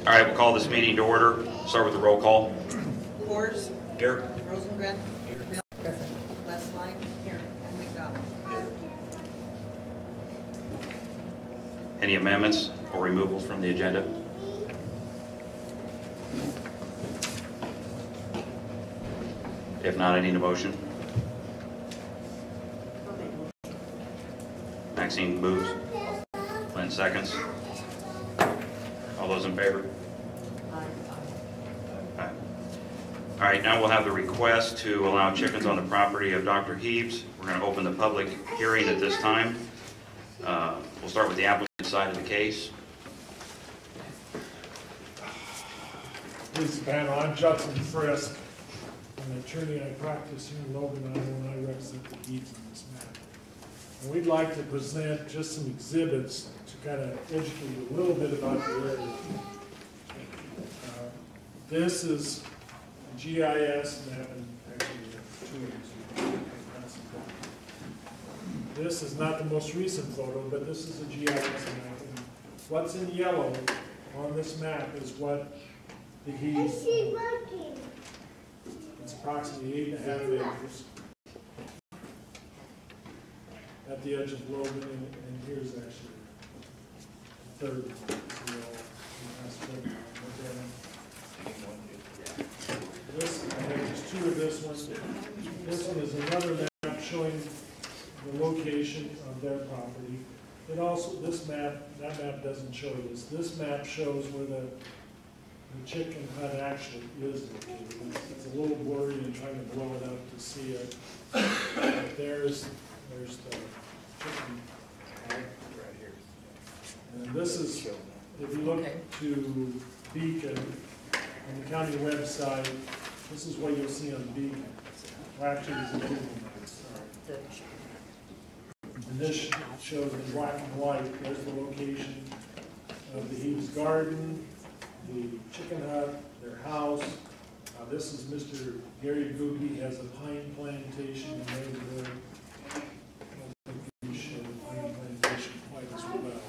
All right, we'll call this meeting to order. Start with the roll call. Coors. Here. Rosengren. Here. Westline. Here. And McDonald. Here. Any amendments or removals from the agenda? If not, I need a motion. Maxine moves. Lynn seconds. All those in favor? Aye. All right, now we'll have the request to allow chickens on the property of Dr. Heaves. We're going to open the public hearing at this time. We'll start with the applicant side of the case. Please, panel, I'm Judson Frisk. I'm an attorney. I practice here in Logan, Iowa, and I represent the Heaves on this matter. And we'd like to present just some exhibits to kind of educate you a little bit about the area. This is GIS map, and actually this is not the most recent photo, but this is a GIS map. And what's in yellow on this map is what the Heaves own. It's approximately 8.5 acres at the edge of Logan, and here's actually the third one. This, I have just two of this one. This one is another map showing the location of their property. It also, this map, that map doesn't show this. This map shows where the chicken hut actually is located. It's a little blurry and trying to blow it up to see it. But there's the chicken hut right here. And this is, if you look to Beacon on the county website, this is what you'll see on Beacon. Well, actually, there's a Google map, sorry. And this shows in black and white. There's the location of the Heaves garden, the chicken hut, their house. This is Mr. Gary Googie. He has a pine plantation in the neighborhood. I don't think we show the pine plantation quite as well.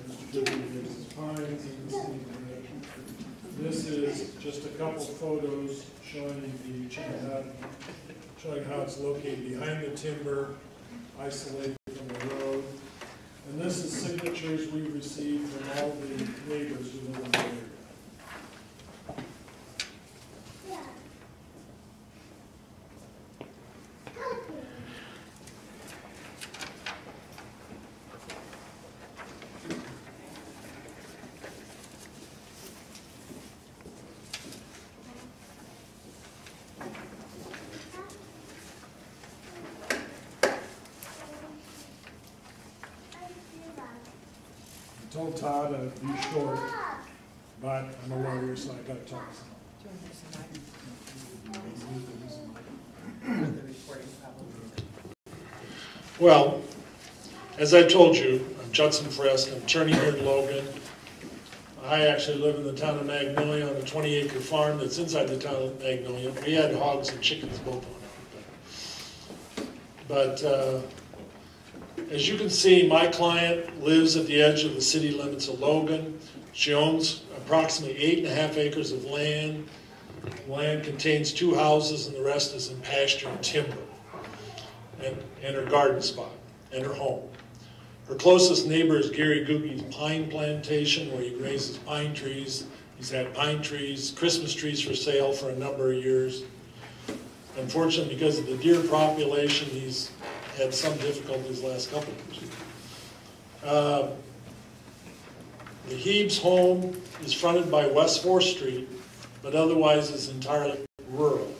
Mr. Googie gives his pines. This is just a couple photos showing the chicken hut, showing how it's located behind the timber, isolated from the road. And this is signatures we received from all the neighbors who live in the area. I told Todd I'd be short, but I'm a lawyer, so I got to talk some. Well, as I told you, I'm Judson Frisk. I'm attorney here in Logan. I actually live in the town of Magnolia on a 20-acre farm that's inside the town of Magnolia. We had hogs and chickens both on it. But as you can see, my client lives at the edge of the city limits of Logan. She owns approximately 8.5 acres of land. The land contains 2 houses, and the rest is in pasture and timber, and her garden spot, and her home. Her closest neighbor is Gary Googie's pine plantation, where he raises pine trees. He's had pine trees, Christmas trees for sale for a number of years. Unfortunately, because of the deer population, he's had some difficulties the last couple of years. The Heaves home is fronted by West 4th Street, but otherwise is entirely rural.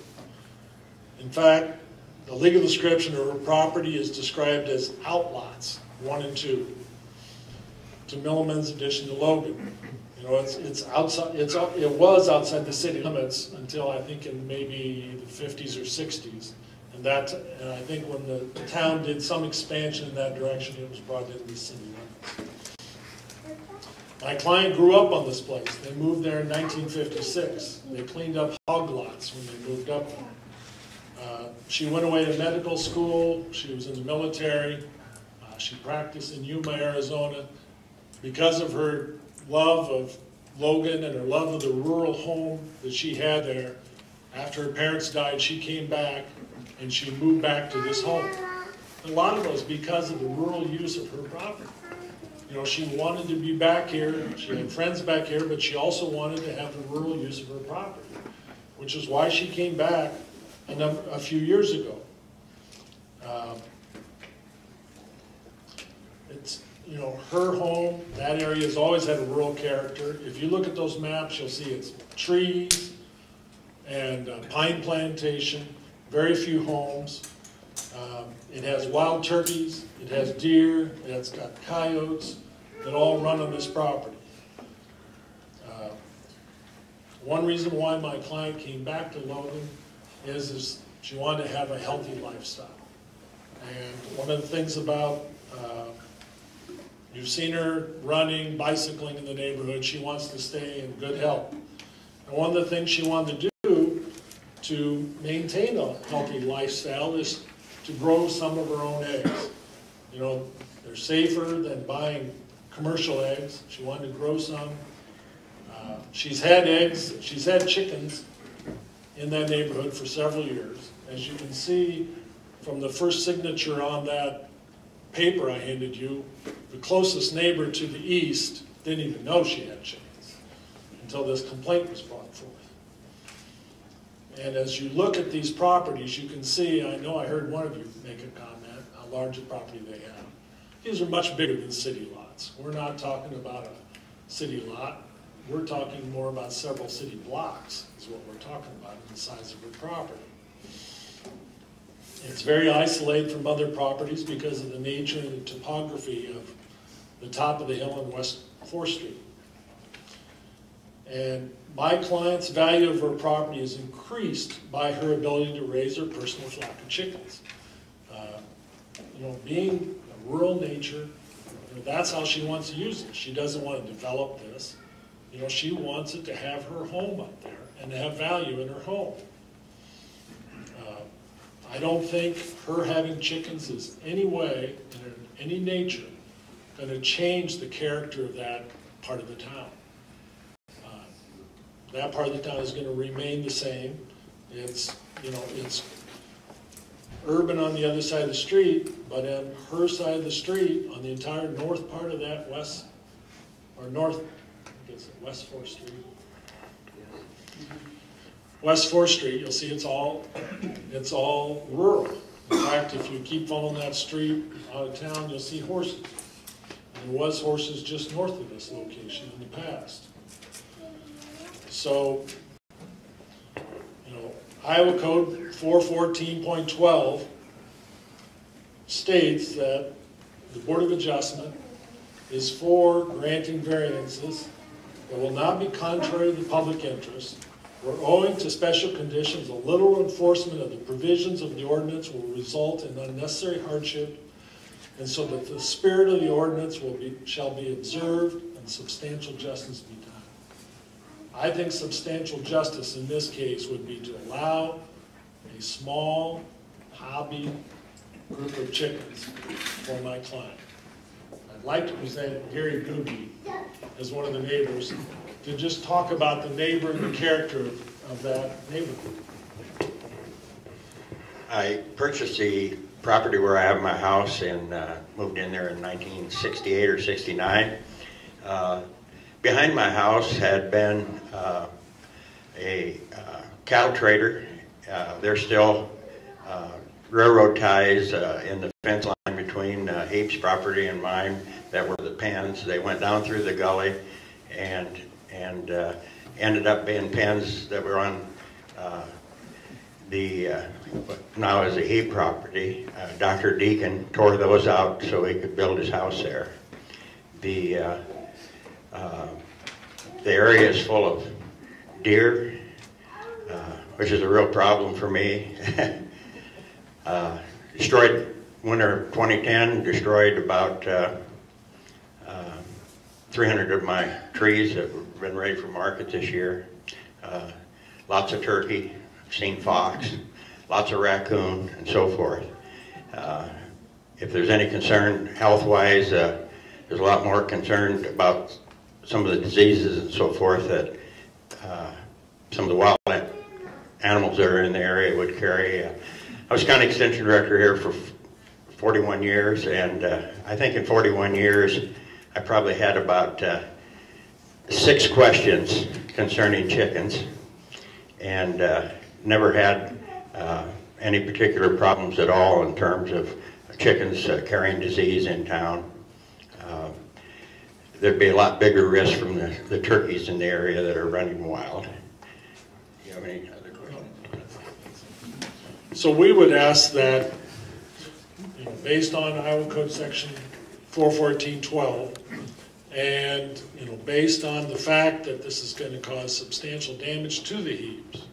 In fact, the legal description of her property is described as outlots 1 and 2 to Milliman's addition to Logan. You know, it's outside. It was outside the city limits until I think in maybe the 50s or 60s. And I think when the town did some expansion in that direction, it was brought into the city limits. My client grew up on this place. They moved there in 1956. They cleaned up hog lots when they moved up there. She went away to medical school. She was in the military. She practiced in Yuma, Arizona. because of her love of Logan and her love of the rural home that she had there, after her parents died, she came back and she moved back to this home. A lot of it was because of the rural use of her property. You know, she wanted to be back here, she had friends back here, but she also wanted to have the rural use of her property, which is why she came back a few years ago. It's, you know, her home, that area has always had a rural character. If you look at those maps, you'll see it's trees and pine plantation, very few homes. It has wild turkeys, it has deer, it's got coyotes that all run on this property. One reason why my client came back to Logan is she wanted to have a healthy lifestyle. And one of the things about, you've seen her running, bicycling in the neighborhood, she wants to stay in good health. And one of the things she wanted to do to maintain a healthy lifestyle is to grow some of her own eggs. You know, they're safer than buying commercial eggs. She wanted to grow some. She's had eggs, she's had chickens in that neighborhood for several years. As you can see from the first signature on that paper I handed you, the closest neighbor to the east didn't even know she had chickens until this complaint was brought forth. And as you look at these properties, you can see, I know I heard one of you make a comment, how large a property they have. These are much bigger than city lots. We're not talking about a city lot. We're talking more about several city blocks is what we're talking about in the size of her property. It's very isolated from other properties because of the nature and the topography of the top of the hill on West 4th Street. And my client's value of her property is increased by her ability to raise her personal flock of chickens. You know, being a rural nature, you know, that's how she wants to use it. She doesn't want to develop this. You know, she wants it to have her home up there and to have value in her home. I don't think her having chickens is any way, in any nature, going to change the character of that part of the town. That part of the town is going to remain the same. It's, you know, it's urban on the other side of the street, but on her side of the street, on the entire north part of that west, or north, I guess West 4th Street. West 4th Street, you'll see it's all rural. In fact, if you keep following that street out of town, you'll see horses. And there was horses just north of this location in the past. So, you know, Iowa Code 414.12 states that the Board of Adjustment is for granting variances that will not be contrary to the public interest, or owing to special conditions, a literal enforcement of the provisions of the ordinance will result in unnecessary hardship, and so that the spirit of the ordinance shall be observed and substantial justice be done. I think substantial justice in this case would be to allow a small hobby group of chickens for my client. I'd like to present Gary Googie as one of the neighbors to just talk about the neighbor and the character of that neighborhood. I purchased the property where I have my house and moved in there in 1968 or 69. Behind my house had been a cattle trader. There's still railroad ties in the fence line between Heap's property and mine that were the pens. They went down through the gully and ended up being pens that were on now is a Heap property. Dr. Deacon tore those out so he could build his house there. The area is full of deer, which is a real problem for me. Destroyed, winter 2010, destroyed about 300 of my trees that have been ready for market this year. Lots of turkey, seen fox, lots of raccoon, and so forth. If there's any concern health-wise, there's was a lot more concerned about some of the diseases and so forth that some of the wild animals that are in the area would carry. I was county extension director here for 41 years, and I think in 41 years I probably had about 6 questions concerning chickens, and never had any particular problems at all in terms of chickens carrying disease in town. There'd be a lot bigger risk from the turkeys in the area that are running wild. Do you have any other questions? So we would ask that, you know, based on Iowa Code Section 414.12, and you know, based on the fact that this is going to cause substantial damage to the heaps,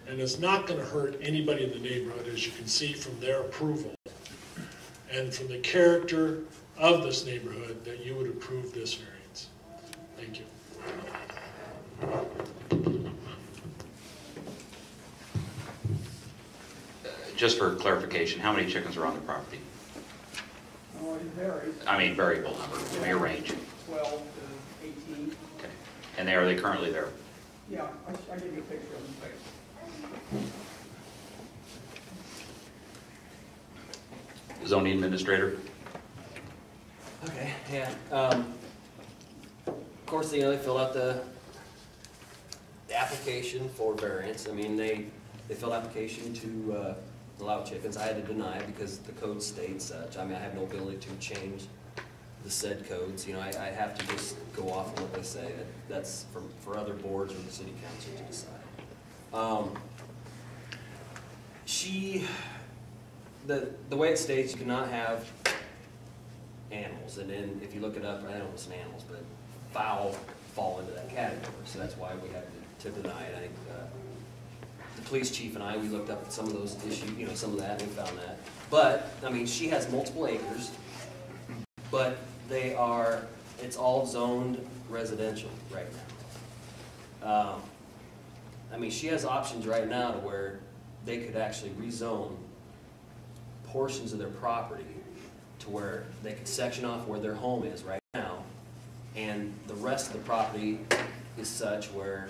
and it's not going to hurt anybody in the neighborhood, as you can see from their approval, and from the character of this neighborhood, that you would approve this variance. Thank you. Just for clarification, how many chickens are on the property? Oh, it varies, I mean, variable number, give me a range. 12 to 18. Okay. And are they currently there? Yeah, I give you a picture of them. Zoning administrator? Okay, yeah. Of course, you know, they fill out the application for variance. I mean, they fill application to allow chickens. I had to deny it because the code states such. I mean, I have no ability to change the said codes. You know, I have to just go off on what they say. That's for other boards or the city council to decide. The way it states, you cannot have animals, and then if you look it up, I don't know if it's animals, but fowl fall into that category, so that's why we have to deny it. I think the police chief and I, we looked up at some of those issues, you know, some of that, and we found that. But, I mean, she has multiple acres, but it's all zoned residential right now. I mean, she has options right now to where they could actually rezone portions of their property to where they could section off where their home is right now, and the rest of the property is such where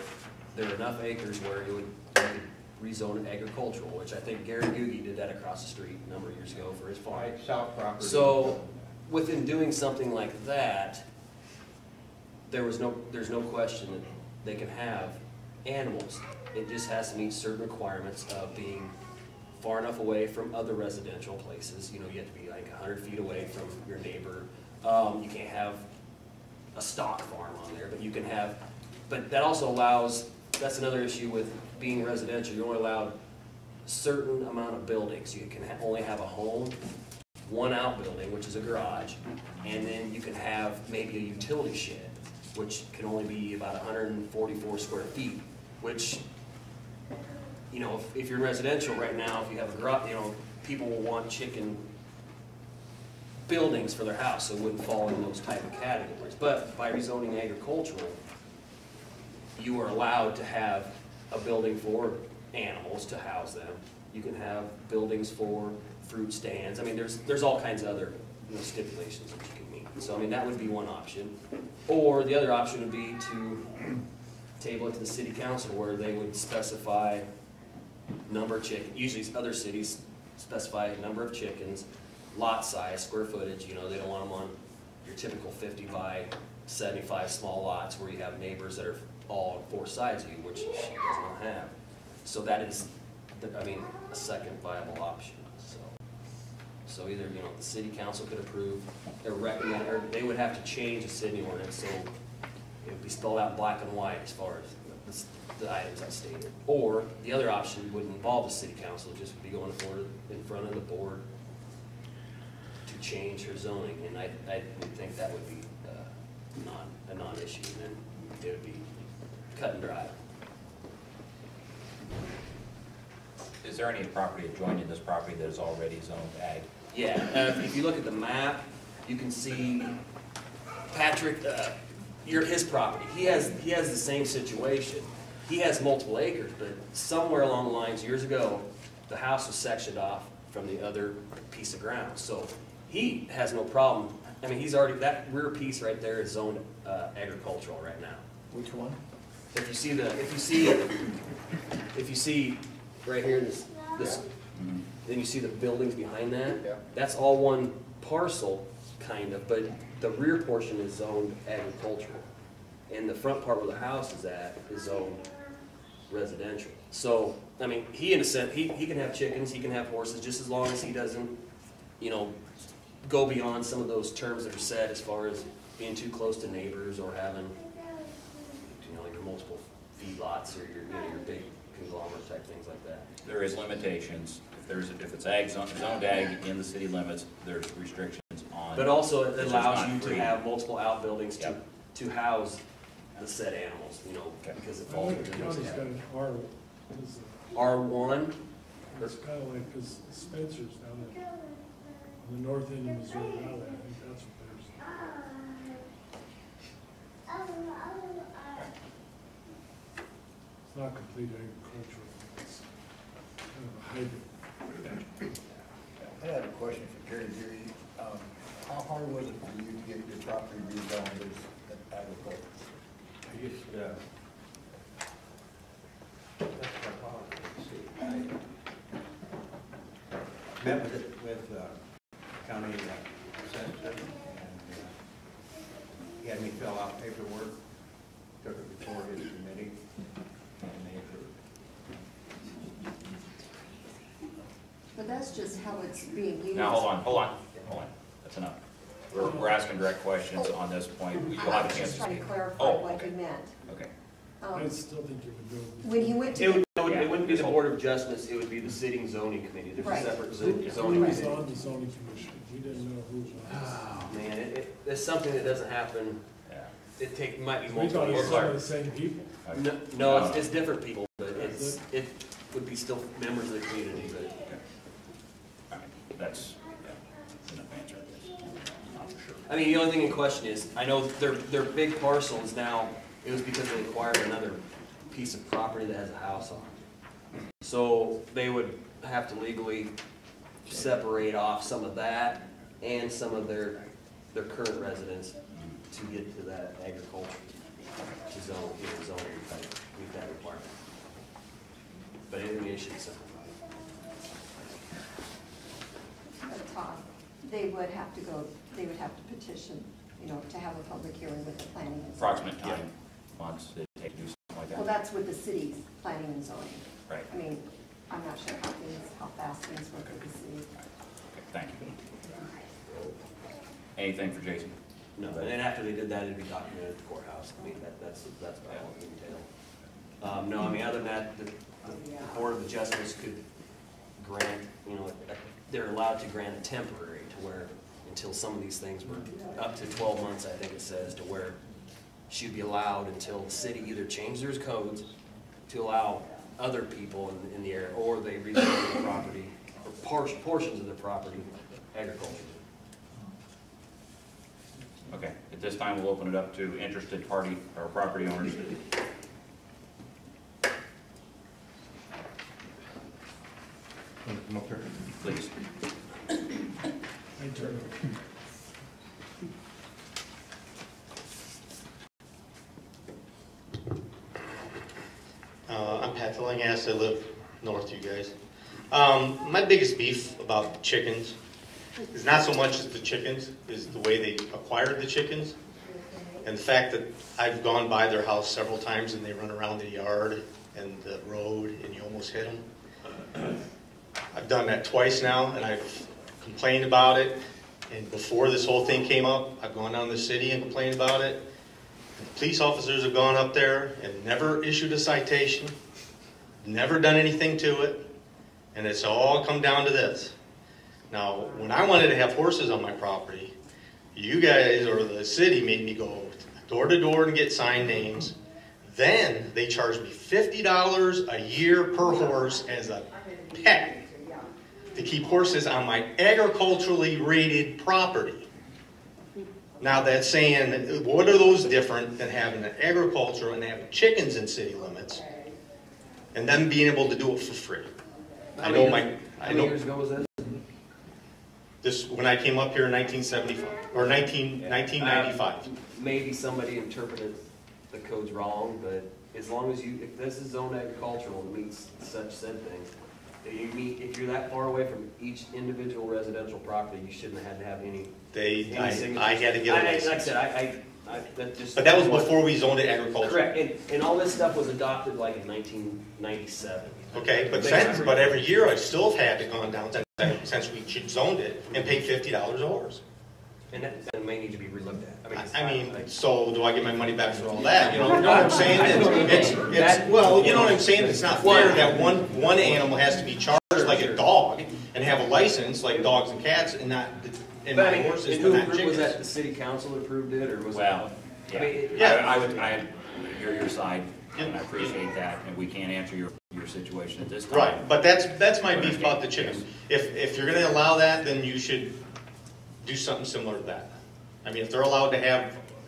there are enough acres where they could rezone it agricultural, which I think Gary Googie did that across the street a number of years ago for his farm. Right, south property. So, within doing something like that, there's no question that they can have animals. It just has to meet certain requirements of being far enough away from other residential places. You know, you have to be like 100 feet away from your neighbor. You can't have a stock farm on there, but you can have, but that also allows, that's another issue with being residential. You're only allowed a certain amount of buildings. You can only have a home, one outbuilding, which is a garage, and then you can have maybe a utility shed, which can only be about 144 square feet, which, you know, if you're residential right now, if you have a garage, you know, people will want chicken buildings for their house, so it wouldn't fall in those type of categories. But by rezoning agricultural, you are allowed to have a building for animals to house them. You can have buildings for fruit stands. I mean, there's all kinds of other, you know, stipulations that you can meet. So, I mean, that would be one option. Or the other option would be to table it to the city council where they would specify number of chickens. Usually other cities specify number of chickens, lot size, square footage. You know, they don't want them on your typical 50 by 75 small lots where you have neighbors that are all on 4 sides of you, which she does not have. So that is, I mean, a second viable option. So either, you know, the city council could approve or recommend, or they would have to change the city ordinance so it would be spelled out in black and white as far as the items I stated. Or the other option wouldn't involve the city council, it just would be going in front of the board to change her zoning, and I would think that would be a non-issue, and then it would be cut and dry. Is there any property adjoining this property that is already zoned ag? Yeah, if you look at the map, you can see Patrick, his property. He has the same situation. He has multiple acres, but somewhere along the lines, years ago, the house was sectioned off from the other piece of ground. So he has no problem I mean, he's already, that rear piece right there is zoned agricultural right now. Which one? If you see right here, this, then you see the buildings behind that? Yeah. That's all one parcel, kind of, but the rear portion is zoned agricultural. And the front part where the house is at is zoned residential. So, I mean, he in a sense, he can have chickens, he can have horses, just as long as he doesn't, you know, go beyond some of those terms that are set as far as being too close to neighbors or having, you know, your multiple feedlots or your, you know, your big conglomerate type things like that. There is limitations. If it's ag, zoned ag in the city limits, there's restrictions on. But also it It's allows not you to free. have multiple outbuildings Yep. to house the said animals, you know, Okay. because it I falls know the within those county's got categories. an R, is, R1, it's kind of like, because Spencer's down on the north end of Missouri Valley, I think that's what there's. It's not complete agricultural, it's kind of a hybrid. I had a question for Gary. How hard was it for you to get your property rezoned as agriculture? I guess, that's my policy. I met with county assessor, and he had me fill out paperwork, took it before his committee, and they approved. But that's just how it's being used. Now, hold on. That's enough. We're asking direct questions on this point. You'll have a I was chance just to trying speak. to clarify Oh, what okay. you meant. Okay. I still think you would go. When he went to. it wouldn't be the Board of Adjustments, it would be the sitting zoning committee. There's a Right. separate Who zoning was committee. on the zoning commission? We didn't know who was on Oh, man, it's something that doesn't happen. Yeah. Might be this. We multiple thought it was years. some of the same people. No, it's different people, but it would be still members of the community, but. All right. That's enough answer. Not for sure. I mean, the only thing in question is, I know their big parcel is now, it was because they acquired another piece of property that has a house on it. So they would have to legally separate off some of that and some of their current residents to get to that agriculture, to zone, zoning, meet that requirement. But I mean, it should be simplified. Todd, they would have to petition, you know, to have a public hearing with the planning and zoning. Approximate time, months it take to do something like that. Well, that's with the city's planning and zoning. Right. I mean, I'm not sure how fast things work with the city. Okay, thank you. Anything for Jason? No, and then after they did that, it'd be documented at the courthouse. I mean, that's about what it entailed. No, I mean, other than that, the Board of Adjustments could grant, you know, they're allowed to grant a temporary to where, until some of these things were up to 12 months, I think it says, to where she'd be allowed until the city either changed their codes to allow other people in the area, or they rezone the property, or portions of the property, agriculture. Okay, at this time, we'll open it up to interested party or property owners. Please. I turn it. I'm Pat Tillinghast. I live north of you guys. My biggest beef about chickens is not so much as the chickens, is the way they acquired the chickens. And the fact that I've gone by their house several times and they run around the yard and the road and you almost hit them. I've done that twice now and I've complained about it. And before this whole thing came up, I've gone down to the city and complained about it. The police officers have gone up there and never issued a citation, never done anything to it, and it's all come down to this. Now, when I wanted to have horses on my property, you guys or the city made me go door to door and get signed names. Then they charged me $50 a year per horse as a pet to keep horses on my agriculturally rated property. Now that's saying, what are those different than having an agriculture and having chickens in city limits, and them being able to do it for free? How many years ago was that? This, when I came up here in 1975, or 1995. Maybe somebody interpreted the codes wrong, but as long as you, if this is zoned agricultural and meets such said things, if you're that far away from each individual residential property, you shouldn't have had to have any. I had to get a license. Like I said, that just. But that was before we zoned it agricultural. Correct, and all this stuff was adopted like in 1997. Okay, but every year I still have had to gone down since we zoned it and paid $50 a horse. And that may need to be relooked at. I mean, so do I get my money back for all that? You know what I'm saying? Well, you know what I'm saying? It's not fair that one animal has to be charged like a dog and have a license like dogs and cats, and not my horses, but not chickens. Was that the city council approved it, or was Well, it? I hear your side, and I appreciate that, and we can't answer your situation at this time. Right, but that's my beef about the chickens. If you're going to allow that, then you should do something similar to that. I mean, if they're allowed to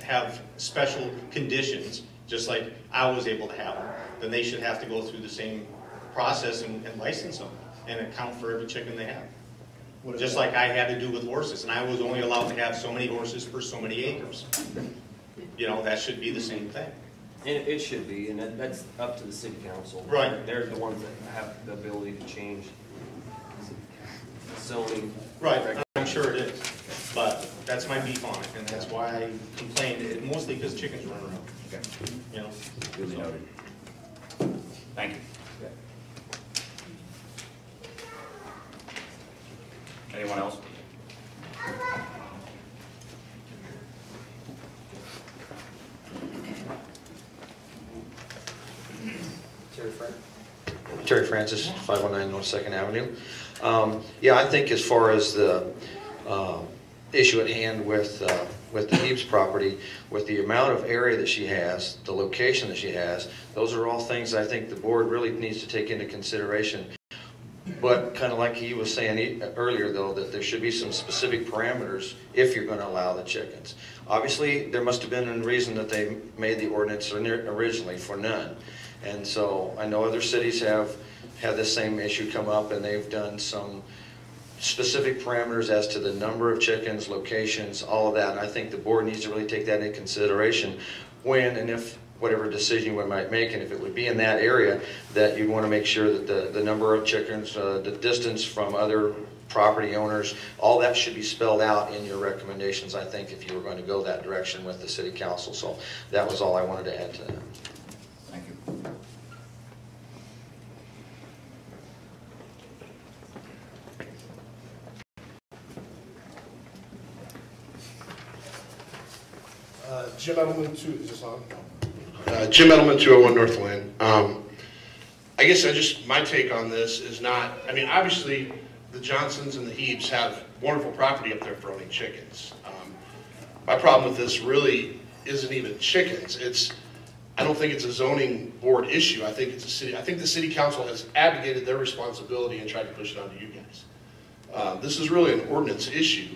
have special conditions, just like I was able to have them, then they should have to go through the same process and license them and account for every chicken they have. Just like I had to do with horses, and I was only allowed to have so many horses per so many acres. You know, that should be the same thing. And it should be, and that's up to the city council. Right. They're the ones that have the ability to change zoning. Right, I'm sure it is. But that's my beef on it, and that's why I complained, mostly because chickens run around. Okay. You know? Duly noted. Thank you. Anyone else? Terry Francis, 519 North 2nd Avenue. Yeah, I think as far as the issue at hand with the Heaps property, with the amount of area that she has, the location that she has, those are all things I think the board really needs to take into consideration. But kind of like he was saying earlier, though, that there should be some specific parameters if you're going to allow the chickens. Obviously, there must have been a reason that they made the ordinance originally for none. And so I know other cities have had this same issue come up, and they've done some specific parameters as to the number of chickens, locations, all of that. And I think the board needs to really take that into consideration when and if whatever decision we might make, and if it would be in that area, that you want to make sure that the number of chickens, the distance from other property owners, all that should be spelled out in your recommendations, I think, if you were going to go that direction with the city council. So that was all I wanted to add to that. Thank you. Jim Edelman, is this on? Jim Edelman, 201 North Lane. I guess my take on this is not, I mean, obviously the Johnsons and the Heaps have wonderful property up there for owning chickens. My problem with this really isn't even chickens. I don't think it's a zoning board issue. I think the city council has abdicated their responsibility and tried to push it onto you guys. This is really an ordinance issue.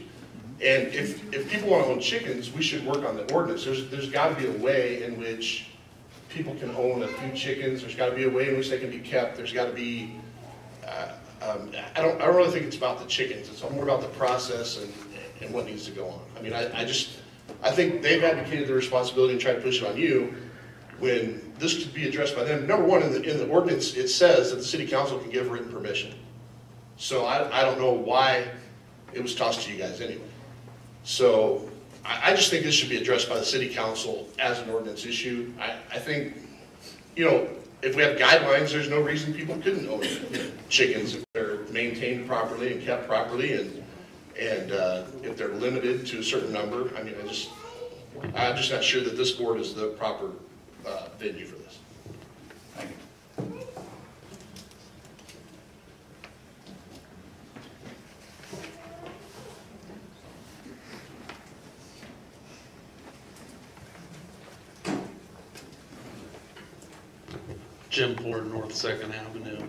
And if people want to own chickens, we should work on the ordinance. There's got to be a way in which people can own a few chickens. There's got to be a way in which they can be kept. There's got to be, I don't really think it's about the chickens. It's more about the process and what needs to go on. I mean, I think they've advocated their responsibility and tried to push it on you when this could be addressed by them. Number one, in the ordinance, it says that the city council can give written permission. So I don't know why it was tossed to you guys anyway. So I just think this should be addressed by the city council as an ordinance issue. I think, you know, if we have guidelines, there's no reason people couldn't own chickens if they're maintained properly and kept properly, and if they're limited to a certain number. I mean, I'm just not sure that this board is the proper venue for this. Thank you. Jim Ford, North 2nd Avenue.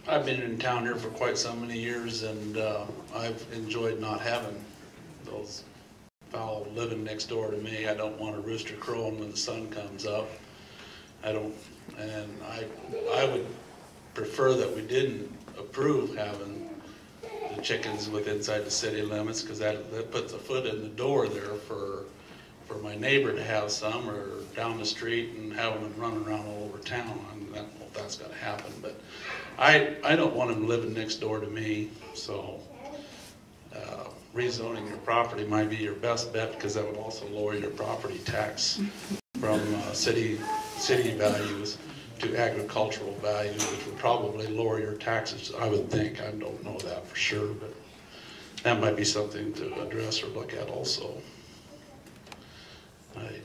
I've been in town here for quite so many years, and I've enjoyed not having those fowl living next door to me. I don't want a rooster crowing when the sun comes up. I would prefer that we didn't approve having the chickens with inside the city limits, because that puts a foot in the door there for my neighbor to have some, or down the street and having them running around all over town. I don't know if that's gonna happen, but I don't want them living next door to me, so rezoning your property might be your best bet, because that would also lower your property tax from city values to agricultural values, which would probably lower your taxes, I would think. I don't know that for sure, but that might be something to address or look at also. I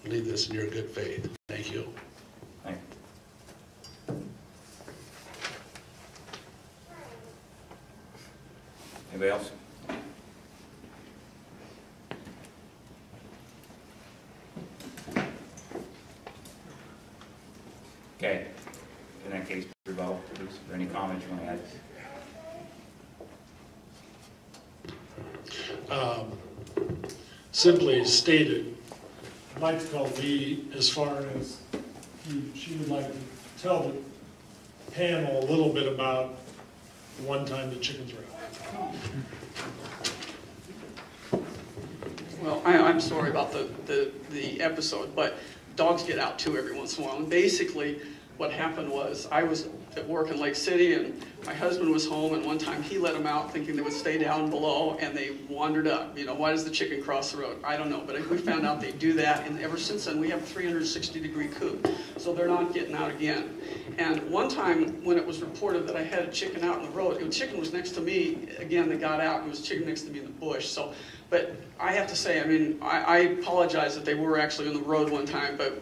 leave this in your good faith. Thank you. Thank you. Anybody else? Okay, in that case, revolve, please. Are there any comments you want to add? Simply stated, I'd like to call Lee as far as she would like to tell the panel a little bit about the one time the chickens were out. Well, I'm sorry about the episode, but dogs get out too every once in a while. And basically, what happened was I was at work in Lake City, and my husband was home, and one time he let them out thinking they would stay down below, and they wandered up. You know, why does the chicken cross the road? I don't know, but we found out they do that, and ever since then we have a 360-degree coop, so they're not getting out again. And one time when it was reported that I had a chicken out in the road, the chicken was next to me, again, they got out, and it was chicken next to me in the bush. So, but I have to say, I mean, I apologize that they were actually on the road one time, but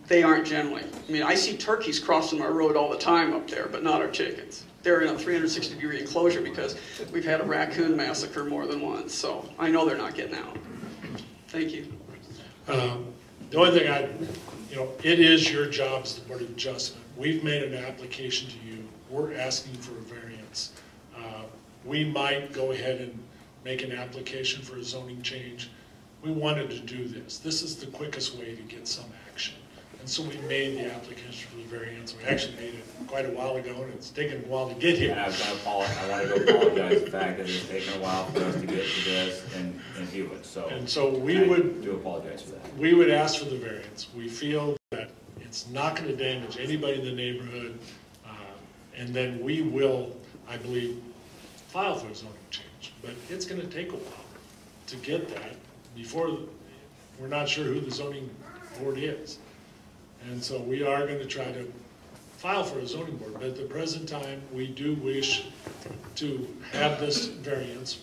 they aren't generally. I mean, I see turkeys crossing my road all the time up there, but not our chickens. They're in a 360-degree enclosure because we've had a raccoon massacre more than once, so I know they're not getting out. Thank you. The only thing it is your job as the Board of Adjustment. We've made an application to you. We're asking for a variance. We might go ahead and make an application for a zoning change. We wanted to do this. This is the quickest way to get some action. And so we made the application for the variance. We actually made it quite a while ago, and it's taken a while to get here. And I want to go apologize for the fact that it's taken a while for us to get to this and do it. So we would do apologize for that. We would ask for the variance. We feel that it's not going to damage anybody in the neighborhood, and then we will, I believe, file for a zoning change. But it's going to take a while to get that before we're not sure who the zoning board is. And so we are going to try to file for a zoning board, but at the present time, we do wish to have this variance.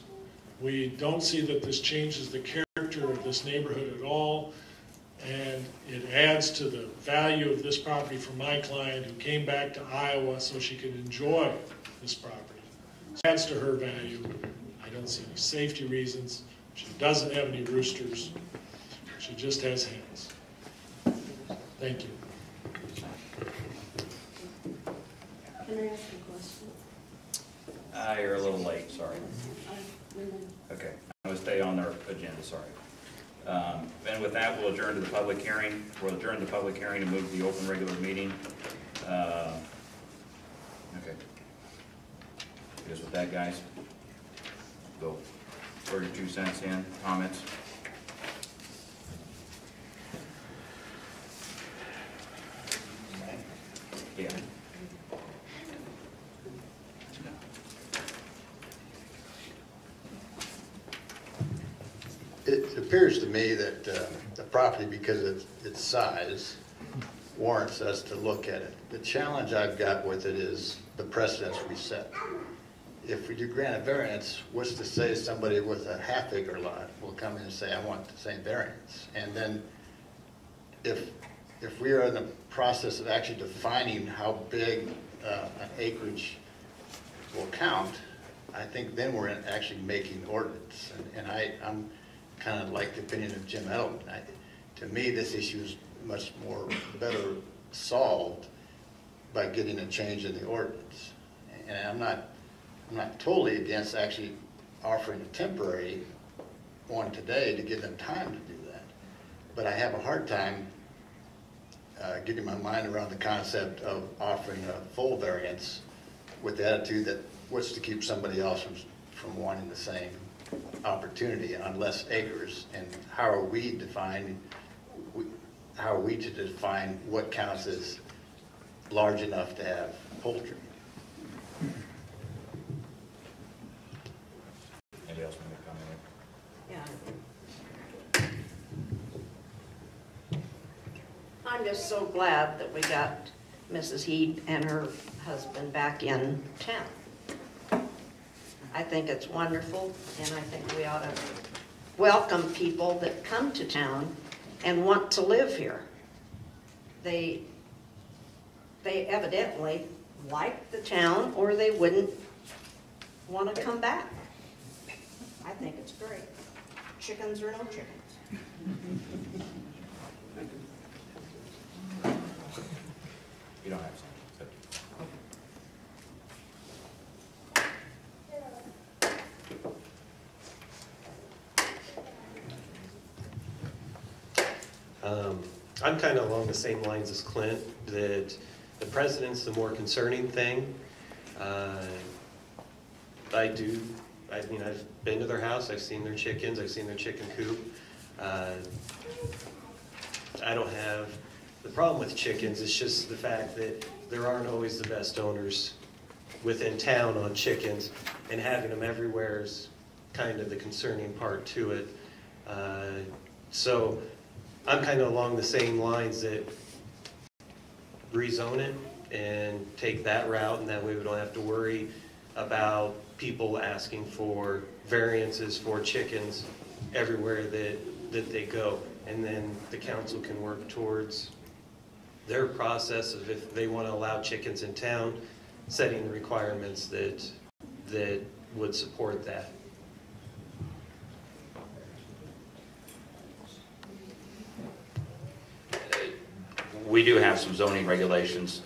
We don't see that this changes the character of this neighborhood at all, and it adds to the value of this property for my client who came back to Iowa so she could enjoy this property. It adds to her value. I don't see any safety reasons. She doesn't have any roosters. She just has hens. Thank you. Can I ask a question? You're a little late, sorry. Okay, I'm going to stay on our agenda, sorry. And with that, we'll adjourn to the public hearing. We'll adjourn the public hearing and move to the open regular meeting. Okay. I guess with that, guys, go for your 2 cents in, comments. Yeah. It appears to me that the property, because of its size, warrants us to look at it. The challenge I've got with it is the precedence we set. If we do grant a variance, what's to say somebody with a half-acre lot will come in and say, I want the same variance? And then if we are in the process of actually defining how big an acreage will count, I think then we're actually making ordinance. And I'm kind of like the opinion of Jim Edelman. To me, this issue is much more better solved by getting a change in the ordinance. And I'm not totally against actually offering a temporary one today to give them time to do that. But I have a hard time getting my mind around the concept of offering a full variance with the attitude that what's to keep somebody else from wanting the same opportunity on less acres? And how are we to define what counts as large enough to have poultry? Anybody else want to comment? Yeah. I'm just so glad that we got Mrs. Heed and her husband back in town. I think it's wonderful, and I think we ought to welcome people that come to town and want to live here. They evidently like the town, or they wouldn't want to come back. I think it's great. Chickens or no chickens. You don't have something. I'm kind of along the same lines as Clint, that the president's the more concerning thing. I've been to their house, I've seen their chickens, I've seen their chicken coop. I don't have, the problem with chickens is just the fact that there aren't always the best owners within town on chickens, and having them everywhere is kind of the concerning part to it. So I'm kind of along the same lines that rezone it and take that route, and that way we don't have to worry about people asking for variances for chickens everywhere that they go. And then the council can work towards their process of, if they want to allow chickens in town, setting the requirements that would support that. We do have some zoning regulations,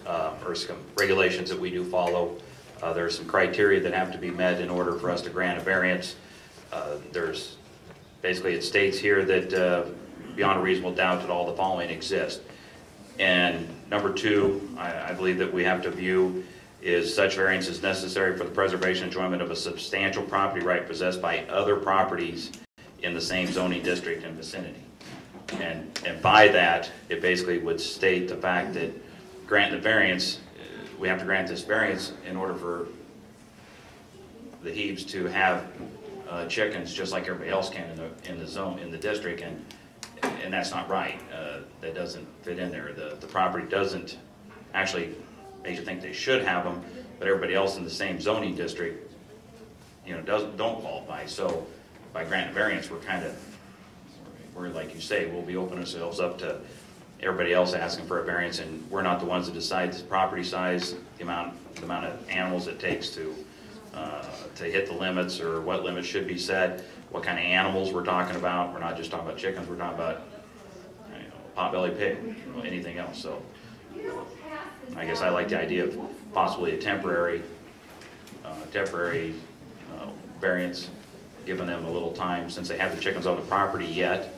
or some regulations that we do follow. There are some criteria that have to be met in order for us to grant a variance. There's basically, it states here that beyond a reasonable doubt that all the following exist. And number two, I believe that we have to view is such variance is necessary for the preservation and enjoyment of a substantial property right possessed by other properties in the same zoning district and vicinity. And by that, it basically would state the fact that granting the variance, we have to grant this variance in order for the Hebes to have chickens just like everybody else can in the zone, in the district, and that's not right. That doesn't fit in there. The property doesn't actually make you think they should have them, but everybody else in the same zoning district, don't qualify. So by granting variance, we're like you say, we'll be opening ourselves up to everybody else asking for a variance, and we're not the ones that decide the property size, the amount of animals it takes to hit the limits, or what limits should be set, what kind of animals we're talking about. We're not just talking about chickens, we're talking about potbelly pig, anything else. So I guess I like the idea of possibly a temporary variance, giving them a little time, since they have the chickens on the property yet.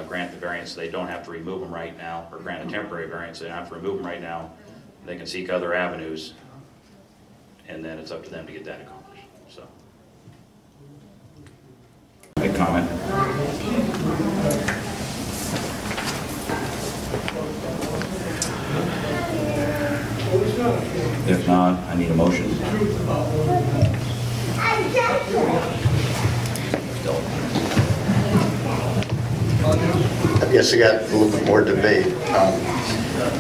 Grant the variance, they don't have to remove them right now, or grant a temporary variance, they don't have to remove them right now. They can seek other avenues, and then it's up to them to get that accomplished. So, good comment. If not, I need a motion. I guess I got a little bit more debate.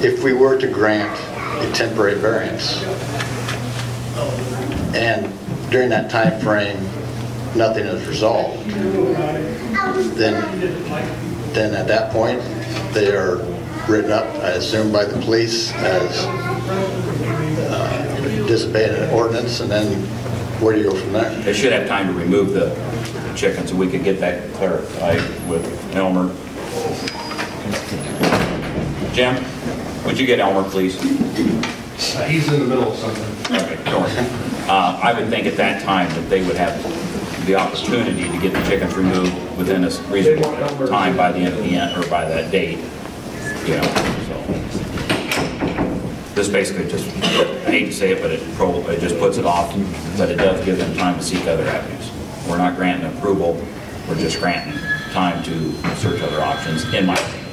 If we were to grant a temporary variance, and during that time frame nothing is resolved, then at that point they are written up, I assume, by the police as disobeying an ordinance, and then where do you go from there? They should have time to remove the chickens, so we could get that clarified with Elmer. Jim, would you get Elmer, please? He's in the middle of something. Okay, don't worry. I would think at that time that they would have the opportunity to get the chickens removed within a reasonable time by the end of the or by that date. So. This basically just, I hate to say it, but it just puts it off, but it does give them time to seek other avenues. We're not granting approval, we're just granting time to search other options, in my opinion.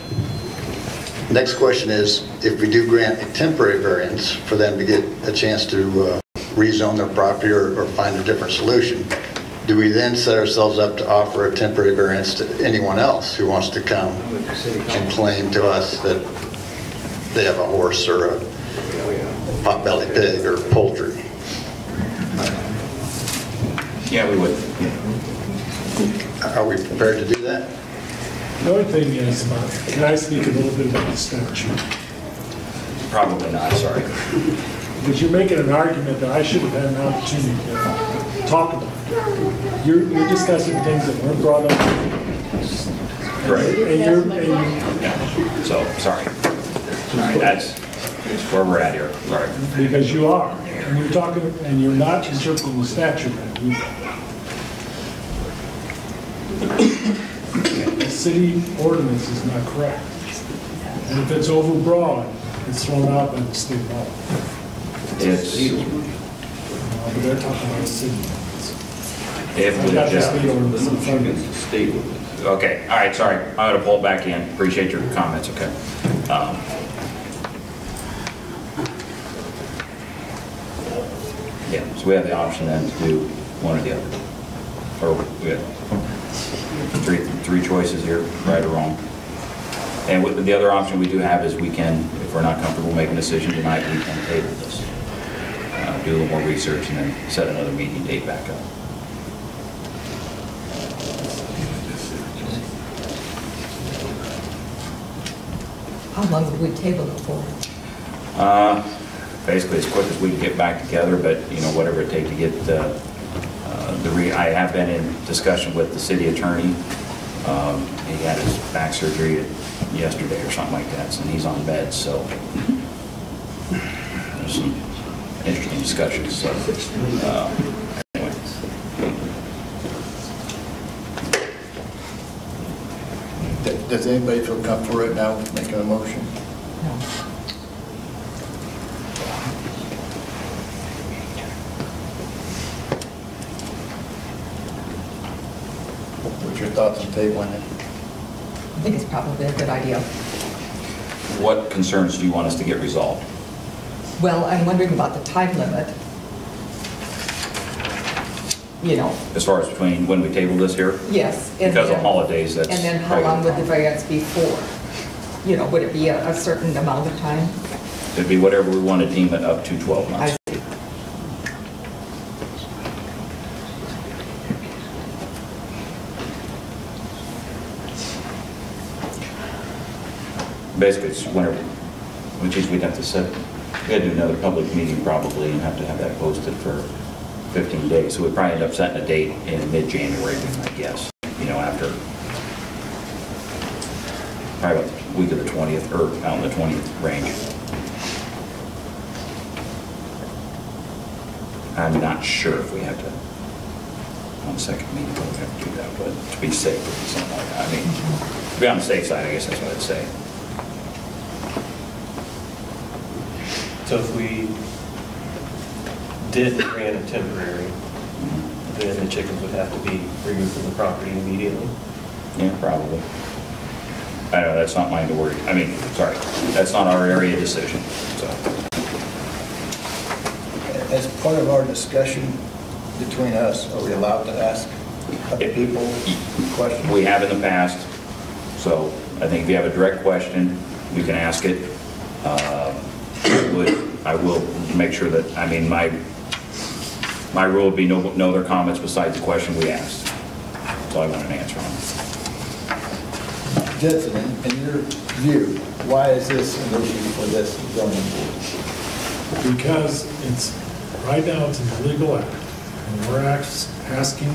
Next question is, if we do grant a temporary variance for them to get a chance to rezone their property or find a different solution, do we then set ourselves up to offer a temporary variance to anyone else who wants to come and claim to us that they have a horse or a pot-bellied pig or poultry? Yeah, we would. Are we prepared to do that? The only thing is, can I speak a little bit about the statute? Probably not, sorry. Because you're making an argument that I should have had an opportunity to talk about. You're discussing things that weren't brought up. Right. So, sorry. All right, that's where we're at here. Sorry. Because you are. And you're talking, and you're not interpreting the statute right. The city ordinance is not correct. And if it's overbroad, it's thrown out by the state law. It's, but they're talking about the city ordinance. if we I've got the just, state ordinance in front of me. okay, all right, sorry. I'm gonna pull it back in. Appreciate your comments, okay. Yeah, so we have the option then to do one or the other. Or we have three choices here, right or wrong. And with the other option we do have is we can, if we're not comfortable making a decision tonight, we can table this. Do a little more research and then set another meeting date back up. How long would we table it for? Basically as quick as we can get back together, but you know, whatever it takes to get I have been in discussion with the city attorney. He had his back surgery yesterday or something like that, and he's on bed, so there's some interesting discussions. So, anyway. Does anybody feel comfortable right now with making a motion? No. What's your thoughts on tabling it? I think it's probably a good idea. What concerns do you want us to get resolved? Well, I'm wondering about the time limit. You know. As far as between when we table this here? Yes. And Because then, of holidays, that's... And then how long would the variance be for? You know, would it be a certain amount of time? It'd be whatever we want to deem it up to 12 months. I see. Basically, it's whenever, which is we'd have to set, we had to do another public meeting probably and have to have that posted for 15 days. So we'd probably end up setting a date in mid-January, I guess, you know, after probably about the week of the 20th or out in the 20th range. I'm not sure if we have to, on the second meeting, we have to do that, but to be safe, it'd be something like that. I mean, to be on the safe side, I guess that's what I'd say. So if we did grant a temporary, then the chickens would have to be removed from the property immediately? Yeah, probably. I know, that's not mine to worry. I mean, sorry, that's not our area decision, so. As part of our discussion between us, are we allowed to ask other people questions? We have in the past, so I think if you have a direct question, you can ask it. I will make sure that, I mean, my rule would be no other comments besides the question we asked. That's all I want an answer on. Judson, in your view, why is this an issue for this zoning board? Because it's, right now it's an illegal act, and we're asking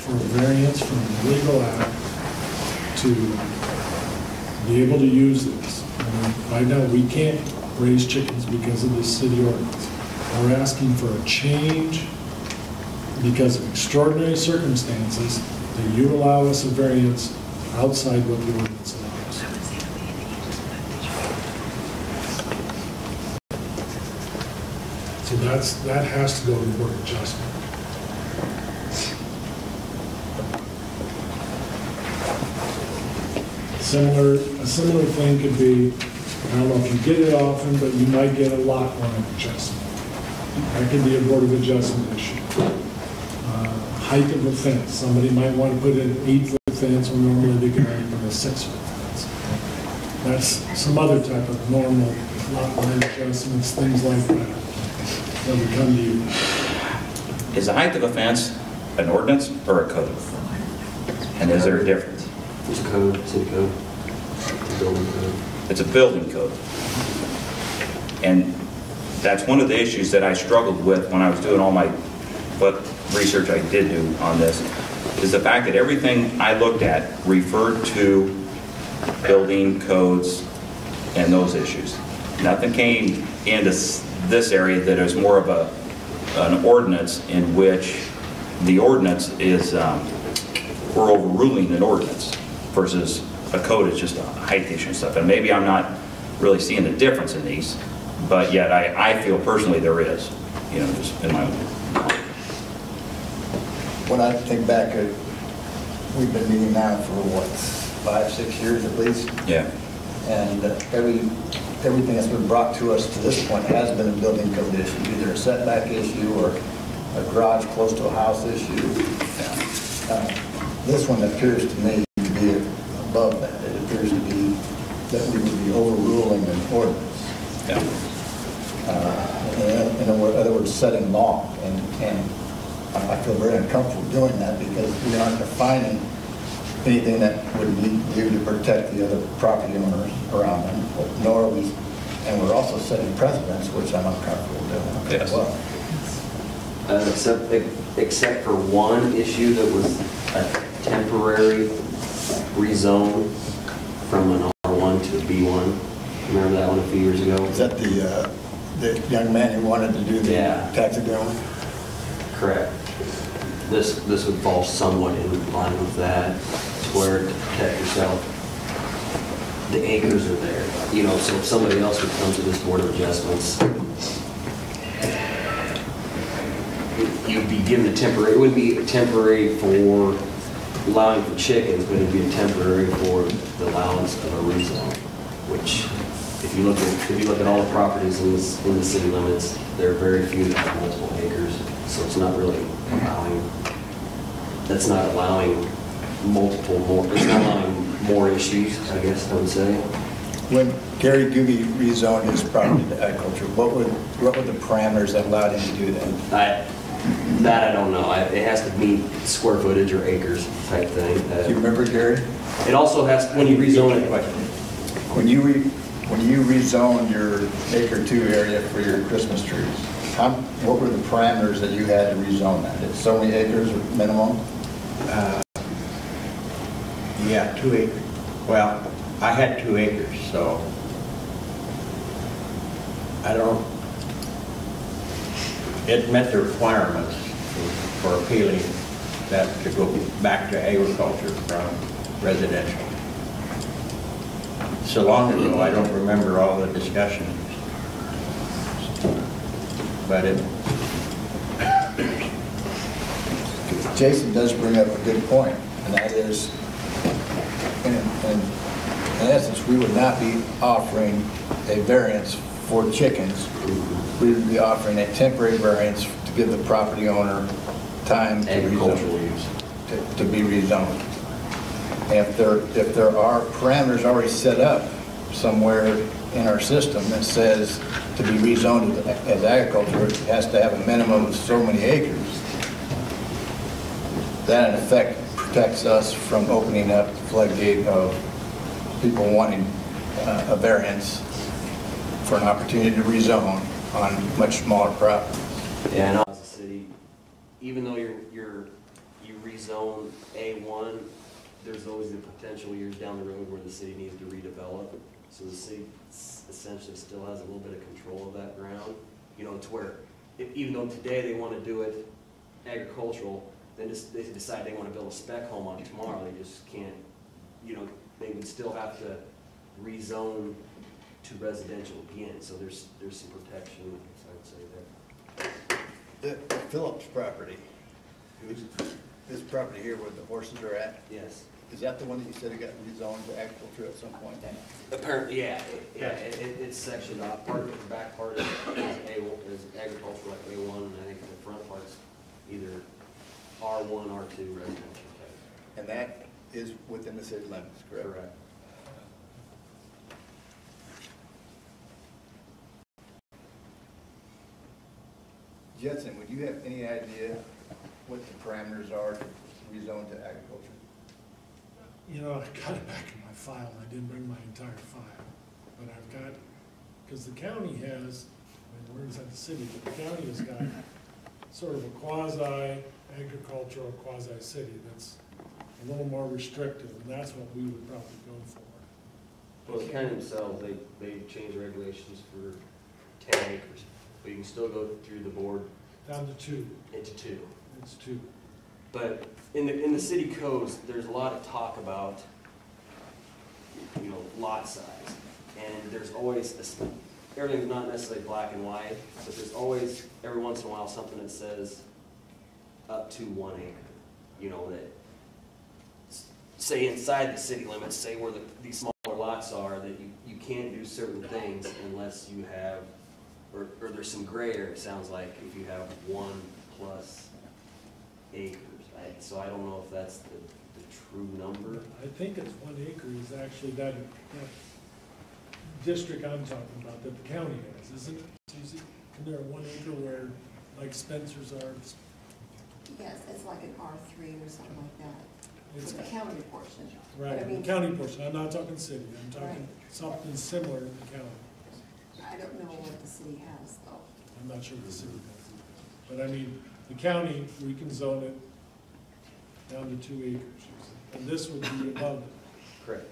for a variance from the legal act to be able to use this. And right now, we can't raise chickens because of the city ordinance. We're asking for a change because of extraordinary circumstances that you allow us a variance outside what the ordinance allows. So that has to go to the Board of Adjustment. A similar thing could be, I don't know if you get it often, but you might get a lot line adjustment. That could be a Board of Adjustment issue. Height of a fence. Somebody might want to put in an 8-foot fence when normally they can only put a 6-foot fence. That's some other type of normal lot line adjustments, things like that, that would come to you. Is the height of a fence an ordinance or a code? And is there a difference? It's a code, city code, it's a building code. It's a building code. And that's one of the issues that I struggled with when I was doing all my research I did do on this, is the fact that everything I looked at referred to building codes and those issues. Nothing came into this area that is more of an ordinance in which the ordinance is, we're overruling an ordinance versus a code is just a height issue and stuff. And maybe I'm not really seeing the difference in these, but yet I feel personally there is, you know, just in my own. When I think back, we've been meeting now for what, 5-6 years at least? Yeah. And everything that's been brought to us to this point has been a building code issue, either a setback issue or a garage close to a house issue. This one appears to me to be above that. It appears to be that we would be overruling an ordinance. Yeah. In other words, setting law. And I feel very uncomfortable doing that because we aren't defining anything that would need to do to protect the other property owners around them, nor are we, and we're also setting precedents, which I'm uncomfortable doing as well. Except for one issue that was a temporary rezone from an R1 to a B1. Remember that one a few years ago? Is that the young man who wanted to do the taxidermy? Correct. This would fall somewhat in line with that, where to protect yourself. The acres are there, you know, so if somebody else would come to this Board of Adjustments, you'd be given a temporary, it wouldn't be temporary for allowing for chickens, but it'd be a temporary for the allowance of a rezone, which if you look at all the properties in the city limits, there are very few that have multiple acres, so it's not really allowing, that's not allowing it's not allowing more issues, I guess I would say. When Gary Googie rezoned his property to agriculture, what were the parameters that allowed him to do that? That I don't know. It has to meet square footage or acres type thing. Do you remember, Gary? It also has, when you rezone it, when you rezoned your acre 2 area for your Christmas trees, what were the parameters that you had to rezone that? It's so many acres minimum? Yeah, 2 acres. Well, I had 2 acres, so I don't, it met the requirements for appealing that to go back to agriculture from residential. So long ago, I don't remember all the discussions, but it. Jason does bring up a good point, and that is, in essence, we would not be offering a variance for chickens. We would be offering a temporary variance to give the property owner time to to be rezoned. And if there are parameters already set up somewhere in our system that says to be rezoned as agriculture, it has to have a minimum of so many acres, that in effect protects us from opening up the floodgate of people wanting a variance for an opportunity to rezone on much smaller properties. Yeah, and as a city, even though you rezone A1, there's always the potential years down the road where the city needs to redevelop. So the city essentially still has a little bit of control of that ground. You know, it's where, even though today they want to do it agricultural, then they decide they want to build a spec home on it tomorrow, they just can't, you know, they would still have to rezone to residential again. So there's some protection, I would say, there. The Phillips property, this property here where the horses are at, Yes. is that the one that you said it got rezoned to agriculture at some point? Apparently, yeah, it's sectioned off. Part of the back part is agricultural, like A1, and I think the front part's either R1, R2 residential. And that is within the city limits, correct? Correct. Judson, would you have any idea what the parameters are to rezone to agriculture? You know, I got it back in my file, and I didn't bring my entire file, but I've got, because the county has, I mean, we're inside the city, but the county has got sort of a quasi-agricultural, quasi-city that's a little more restrictive, and that's what we would probably go for. Well, the county themselves, they changed regulations for 10 acres, but you can still go through the board. Down to 2. Into 2. It's 2. But in the city codes, there's a lot of talk about, you know, lot size. And there's always this, everything's not necessarily black and white, but there's always, every once in a while, something that says up to 1 acre. You know, that, say inside the city limits, say where these smaller lots are, that you can't do certain things unless you have, or there's some gray area, it sounds like, if you have 1+ acres. So I don't know if that's the true number. I think it's 1 acre is actually that district I'm talking about that the county has, isn't it, Susie? Isn't there 1 acre where, like Spencer's are? Yes, it's like an R3 or something like that. It's the county portion. Right, But I mean, the county portion. I'm not talking city. I'm talking Right. something similar in the county. I don't know what the city has, though. I'm not sure the city does either. But I mean, the county, we can zone it down to 2 acres. And this would be above it. Correct.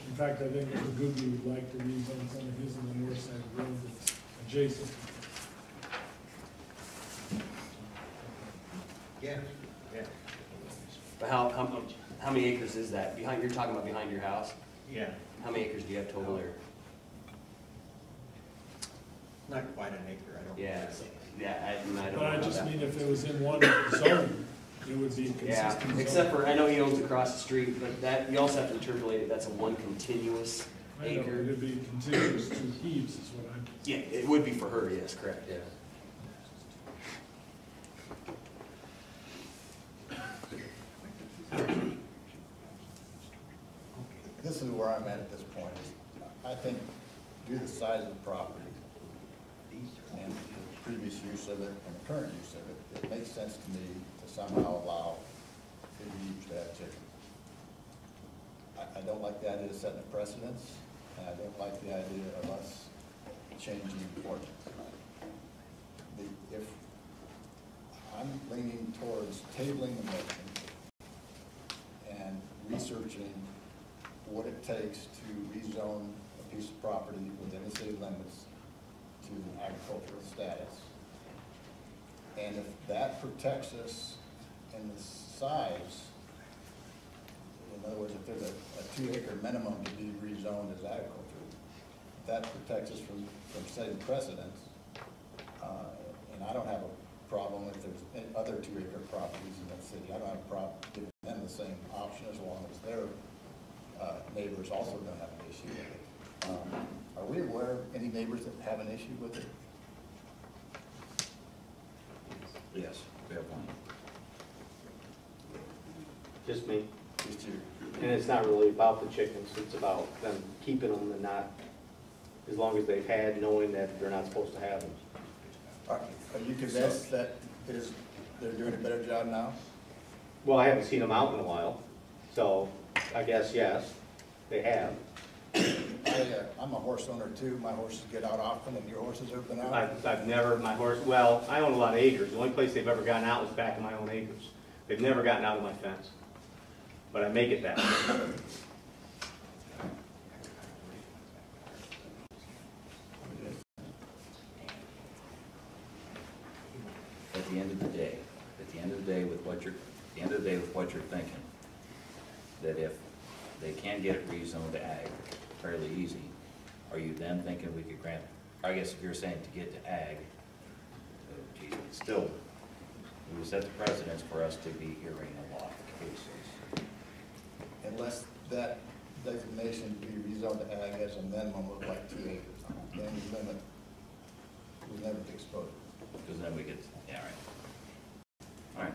In fact, I think Mr. Goodby would like to rezone some of his on the north side of the road that's adjacent. Yeah. Yeah. But how many acres is that? Behind, you're talking about behind your house? Yeah. How many acres do you have total there? Not quite an acre, I don't. Yeah, I don't know. But I just mean if it was in one zone, it would be consistent. Yeah, zone. except for, I know he owns across the street, but that, you also have to interpolate it, that's a one continuous I know, acre. it'd be contiguous to heaps is what I'm. Yeah, it would be for her, yes, correct, yeah. This is where I'm at this point. I think due to the size of the property and the previous use of it and the current use of it, it makes sense to me to somehow allow the to have chickens. I don't like the idea of setting a precedence, and I don't like the idea of us changing the ordinance. If I'm leaning towards tabling the motion and researching what it takes to rezone a piece of property within the city limits to an agricultural status. And if that protects us in the size, in other words, if there's a 2 acre minimum to be rezoned as agriculture, that protects us from setting precedents. And I don't have a problem if there's other 2 acre properties in that city. I don't have a problem giving them the same option as long as their neighbors also don't have an issue with it. Are we aware of any neighbors that have an issue with it? Yes, we have one. Just me. Just you. And it's not really about the chickens, it's about them keeping them and not, as long as they've had, knowing that they're not supposed to have them. Are you convinced that they're doing a better job now? Well, I haven't seen them out in a while, so I guess yes, they have. I'm a horse owner too. My horses get out often, and your horses have been out? I've never, my horse, well, I own a lot of acres. The only place they've ever gotten out was back in my own acres. They've never gotten out of my fence, but I make it that way. At the end of the day, with what you're thinking, that if they can get it rezoned to ag fairly easy, are you then thinking we could grant I guess if you're saying to get to ag, geez, it's still, we would set the precedence for us to be hearing a lot of cases. Unless that designation be rezoned to ag as a minimum of like 2 acres. Then you limit, we limit the exposure. Because then we get, yeah, right. All right.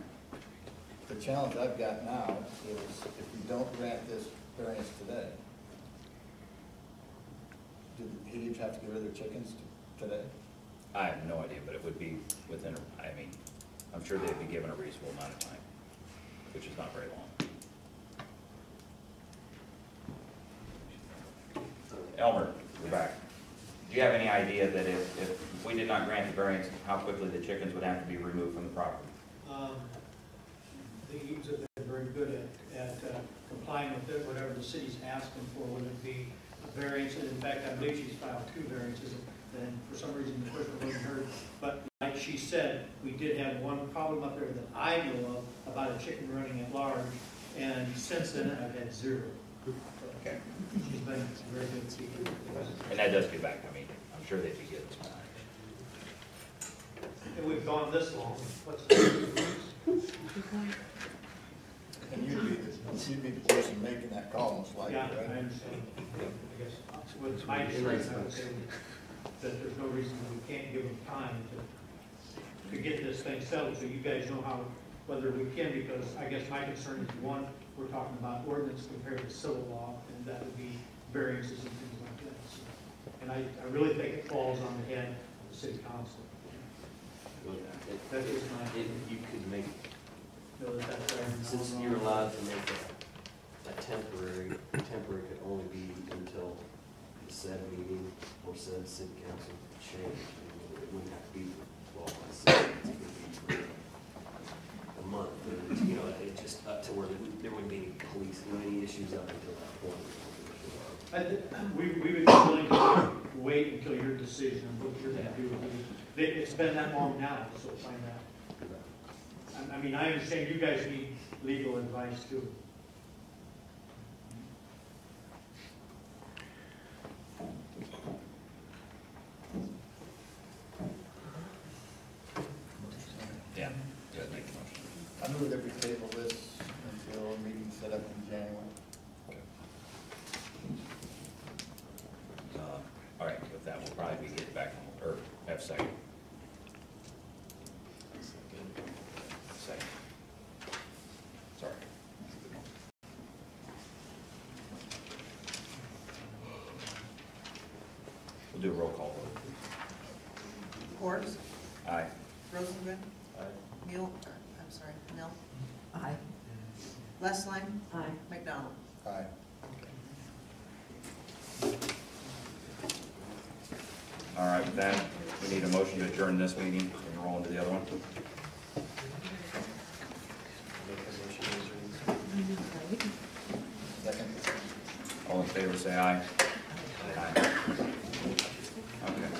The challenge I've got now is if we don't grant this variance today, do the Heaves have to get rid of their chickens today? I have no idea, but it would be within, I mean, I'm sure they'd be given a reasonable amount of time, which is not very long. Elmer, you're back. Do you have any idea that if we did not grant the variance, how quickly the chickens would have to be removed from the property? The Eames have been very good at complying with it, whatever the city's asking for, whether it be a variance. And in fact, I believe she's filed 2 variances, and for some reason the first one wasn't heard. But like she said, we did have one problem up there that I know of about a chicken running at large, and since then I've had 0. Okay. She's been very good speaking. And that does get back, I mean, I'm sure they'd be given some time. And we've gone this long. And you'd be the person making that call most likely, Yeah, right? I understand. I guess with my experience, I would say that there's no reason that we can't give them time to get this thing settled, so you guys know how, whether we can, because I guess my concern is, one, we're talking about ordinance compared to civil law, and that would be variances and things like that. So, and I really think it falls on the head of the city council. That is my. You could make, That's since you're allowed to make a temporary could only be until the said meeting or said city council change. It wouldn't have to be, well, I said it could be for a month, but you know, it just up to where there wouldn't be any policing, any issues up until that point. We would be willing to wait until your decision on what you're going to do with it. It's been that long now, so find out. I mean, I understand you guys need legal advice too. Yeah, good, make the motion. I move that we table this until a meeting set up in January. All right, with that, we'll probably be getting back, or have a second. Second. Sorry. We'll do a roll call vote. Forbes? Aye. Rosengren? Aye. Mule, I'm sorry, Mill? Aye. Lessline? Aye. McDonald? Aye. All right, with that, we need a motion to adjourn this meeting and roll into the other one. Second. All in favor, say aye. Aye. Okay.